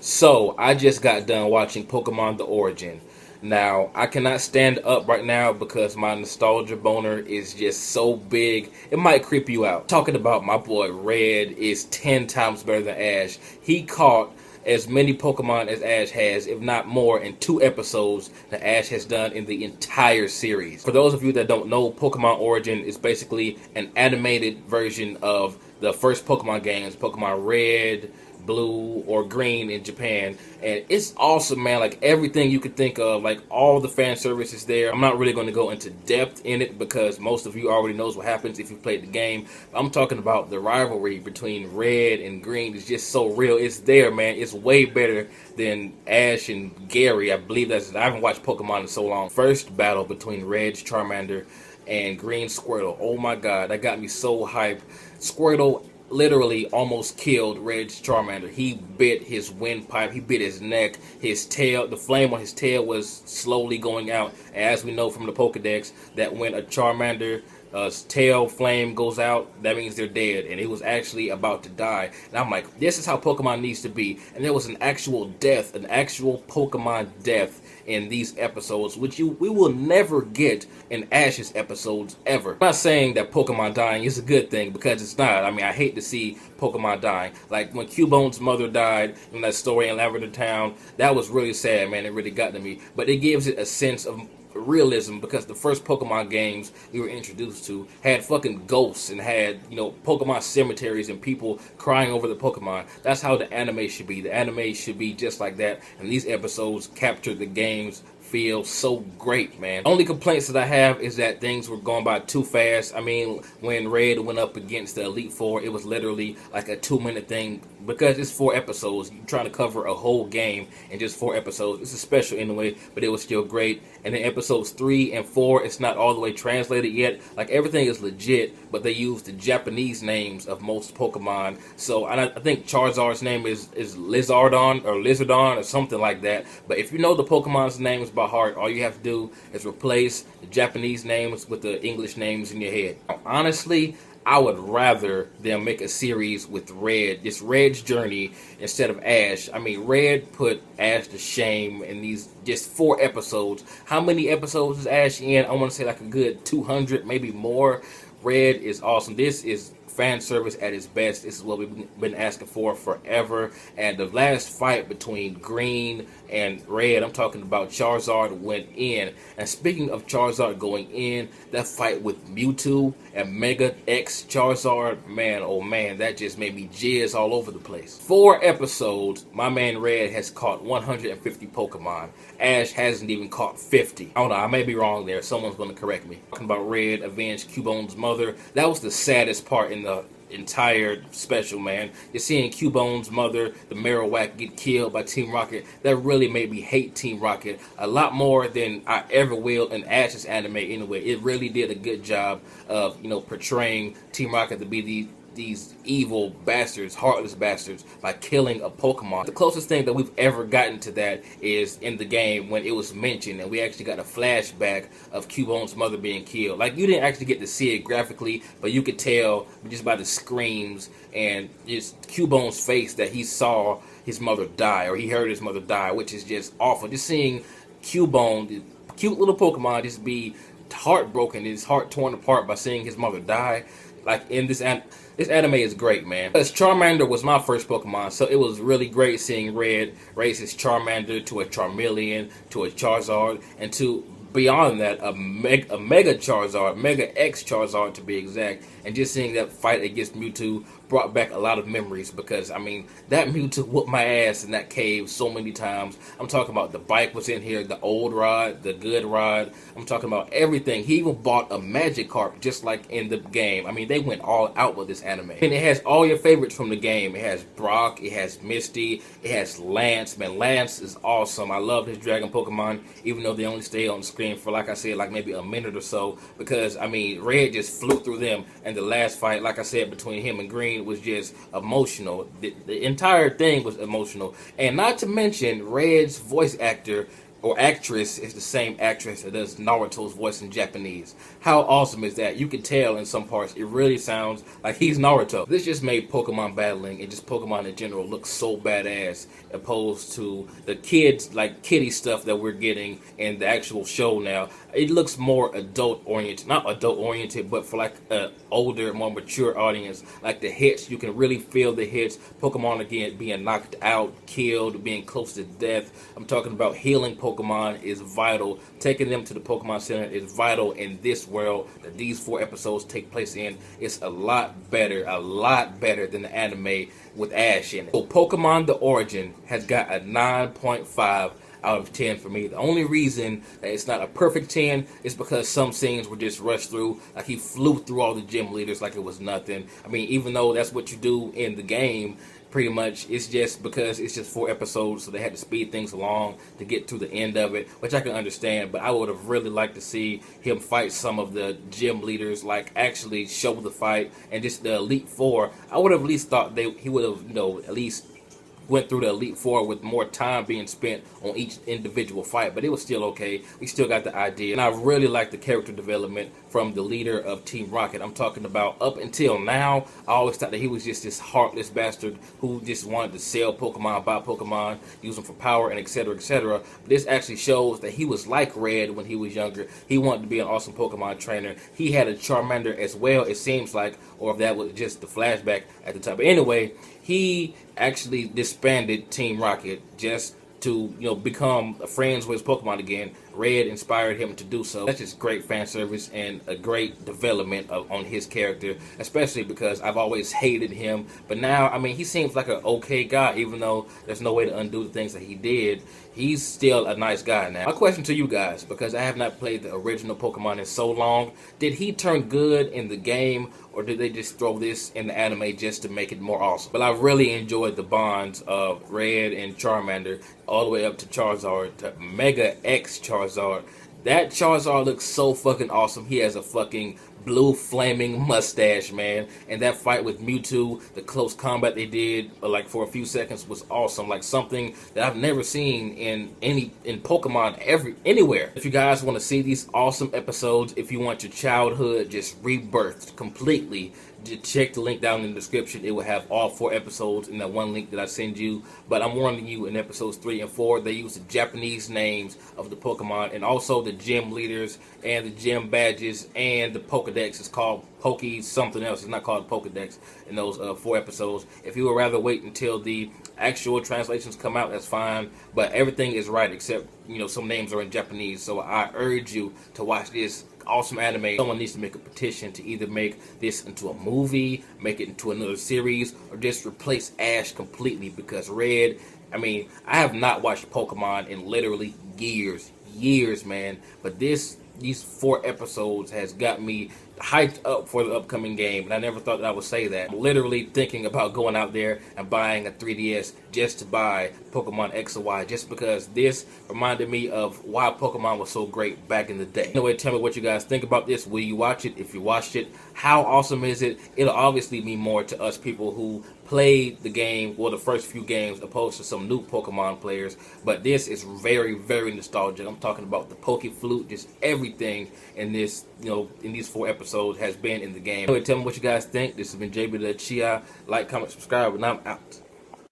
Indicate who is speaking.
Speaker 1: So, I just got done watching Pokemon The Origin. Now, I cannot stand up right now because my nostalgia boner is just so big, it might creep you out. Talking about my boy Red is 10 times better than Ash. He caught as many Pokemon as Ash has, if not more, in 2 episodes that Ash has done in the entire series. For those of you that don't know, Pokemon Origin is basically an animated version of the first Pokemon games, Pokemon Red, Blue, or Green in Japan, and it's awesome, man. Like everything you could think of, like all the fan service is there. I'm not really going to go into depth in it because most of you already knows what happens if you played the game. I'm talking about the rivalry between Red and Green is just so real. It's there, man. It's way better than Ash and Gary. I believe I haven't watched Pokemon in so long. First battle between Red's Charmander and Green Squirtle. Oh my god, that got me so hyped. Squirtle literally almost killed Red's Charmander. He bit his windpipe, he bit his neck, his tail, the flame on his tail was slowly going out. And as we know from the Pokedex, that when a Charmander tail flame goes out, that means they're dead, and it was actually about to die. And I'm like, this is how Pokemon needs to be. And there was an actual death, an actual Pokemon death in these episodes, which we will never get in Ash's episodes ever. I'm not saying that Pokemon dying is a good thing, because it's not. I mean, I hate to see Pokemon dying. Like when Cubone's mother died in that story in Lavender Town, that was really sad, man. It really got to me. But it gives it a sense of realism, because the first Pokemon games we were introduced to had fucking ghosts and had, Pokemon cemeteries and people crying over the Pokemon. That's how the anime should be. The anime should be just like that, and these episodes capture the game's feel so great, man. Only complaints that I have is that things were going by too fast. I mean, when Red went up against the Elite Four, it was literally like a 2-minute thing, because it's 4 episodes. You're trying to cover a whole game in just 4 episodes. It's a special anyway, but it was still great. And then episodes 3 and 4, it's not all the way translated yet. Like everything is legit, but they use the Japanese names of most Pokemon. So I think Charizard's name is Lizardon or something like that. But if you know the Pokemon's names by heart, all you have to do is replace the Japanese names with the English names in your head. Honestly, I would rather them make a series with Red, just Red's journey, instead of Ash. I mean, Red put Ash to shame in these just 4 episodes. How many episodes is Ash in? I want to say like a good 200, maybe more. Red is awesome. This is fan service at its best. This is what we've been asking for forever. And the last fight between Green and Red, I'm talking about Charizard, went in. And speaking of Charizard going in, that fight with Mewtwo and Mega X Charizard, man, oh man, that just made me jizz all over the place. 4 episodes, my man Red has caught 150 Pokemon. Ash hasn't even caught 50. I don't know, I may be wrong there. Someone's going to correct me. Talking about Red avenged Cubone's mother, that was the saddest part in the entire special, man. You're seeing Cubone's mother, the Marowak, get killed by Team Rocket. That really made me hate Team Rocket a lot more than I ever will in Ash's anime anyway. It really did a good job of, portraying Team Rocket to be these evil bastards, heartless bastards, by killing a Pokemon. The closest thing that we've ever gotten to that is in the game when it was mentioned, and we actually got a flashback of Cubone's mother being killed. Like, you didn't actually get to see it graphically, but you could tell just by the screams and just Cubone's face that he saw his mother die, or he heard his mother die, which is just awful. Just seeing Cubone, the cute little Pokemon, just be heartbroken, his heart torn apart by seeing his mother die. Like in this anime is great, man. Because Charmander was my first Pokemon, so it was really great seeing Red raise his Charmander to a Charmeleon, to a Charizard, and to beyond that, a Mega Charizard, Mega X Charizard to be exact. And just seeing that fight against Mewtwo brought back a lot of memories, because I mean, that Mewtwo whooped my ass in that cave so many times. I'm talking about the bike was in here, the old rod, the good rod. I'm talking about everything. He even bought a Magikarp just like in the game. I mean, they went all out with this anime. And it has all your favorites from the game. It has Brock, it has Misty, it has Lance. Man, Lance is awesome. I love his Dragon Pokemon, even though they only stay on the screen for, like I said, like maybe a minute or so, because I mean, Red just flew through them. And the last fight, like I said, between him and Green was just emotional. The entire thing was emotional. And not to mention, Red's voice actor or actress is the same actress that does Naruto's voice in Japanese. How awesome is that? You can tell in some parts it really sounds like he's Naruto. This just made Pokemon battling and just Pokemon in general look so badass, opposed to the kids, like kiddie stuff that we're getting in the actual show now. It looks more adult oriented, not adult oriented, but for like an older, more mature audience. Like the hits, you can really feel the hits. Pokemon again being knocked out, killed, being close to death. I'm talking about healing Pokemon is vital. Taking them to the Pokemon Center is vital in this world that these 4 episodes take place in. It's a lot better than the anime with Ash in it. So Pokemon The Origin has got a 9.5 out of 10 for me. The only reason that it's not a perfect 10 is because some scenes were just rushed through. Like he flew through all the gym leaders like it was nothing. I mean, even though that's what you do in the game, pretty much, it's just because it's just 4 episodes, so they had to speed things along to get to the end of it, which I can understand. But I would have really liked to see him fight some of the gym leaders, like actually show the fight, and just the Elite Four. I would have at least thought he would have, at least went through the Elite Four with more time being spent on each individual fight, but it was still okay. We still got the idea, and I really like the character development from the leader of Team Rocket. I'm talking about up until now, I always thought that he was just this heartless bastard who just wanted to sell Pokemon, buy Pokemon, use them for power, and etc., etc. But this actually shows that he was like Red when he was younger. He wanted to be an awesome Pokemon trainer. He had a Charmander as well, it seems like, or if that was just the flashback at the time. But anyway, he actually disbanded Team Rocket just to, become friends with his Pokemon again. Red inspired him to do so. That's just great fan service and a great development on his character, especially because I've always hated him. But now, I mean, he seems like an okay guy, even though there's no way to undo the things that he did. He's still a nice guy now. My question to you guys, because I have not played the original Pokemon in so long, did he turn good in the game, or did they just throw this in the anime just to make it more awesome? But I really enjoyed the bonds of Red and Charmander, all the way up to Charizard, to Mega X Charizard. That Charizard looks so fucking awesome. He has a fucking blue flaming mustache, man. And that fight with Mewtwo, the close combat they did, like for a few seconds, was awesome. Like something that I've never seen in Pokemon anywhere. If you guys want to see these awesome episodes, if you want your childhood just rebirthed completely, just check the link down in the description. It will have all 4 episodes in that one link that I send you. But I'm warning you, in episodes 3 and 4, they use the Japanese names of the Pokemon, and also the gym leaders and the gym badges, and the Pokedex is called Poke something else. It's not called Pokedex in those 4 episodes. If you would rather wait until the actual translations come out, that's fine. But everything is right except, some names are in Japanese. So I urge you to watch this awesome anime. Someone needs to make a petition to either make this into a movie, make it into another series, or just replace Ash completely, because Red, I mean, I have not watched Pokemon in literally years, man. But these 4 episodes has got me hyped up for the upcoming game, and I never thought that I would say that. I'm literally thinking about going out there and buying a 3DS just to buy Pokemon X or Y, just because this reminded me of why Pokemon was so great back in the day. Anyway, tell me what you guys think about this. Will you watch it? If you watched it, how awesome is it? It'll obviously mean more to us people who played the game, well, the first few games, opposed to some new Pokemon players. But this is very, very nostalgic. I'm talking about the Poke Flute, just everything in this, in these 4 episodes has been in the game. Anyway, tell me what you guys think. This has been jbDAuchiha. Like, comment, subscribe, and I'm out.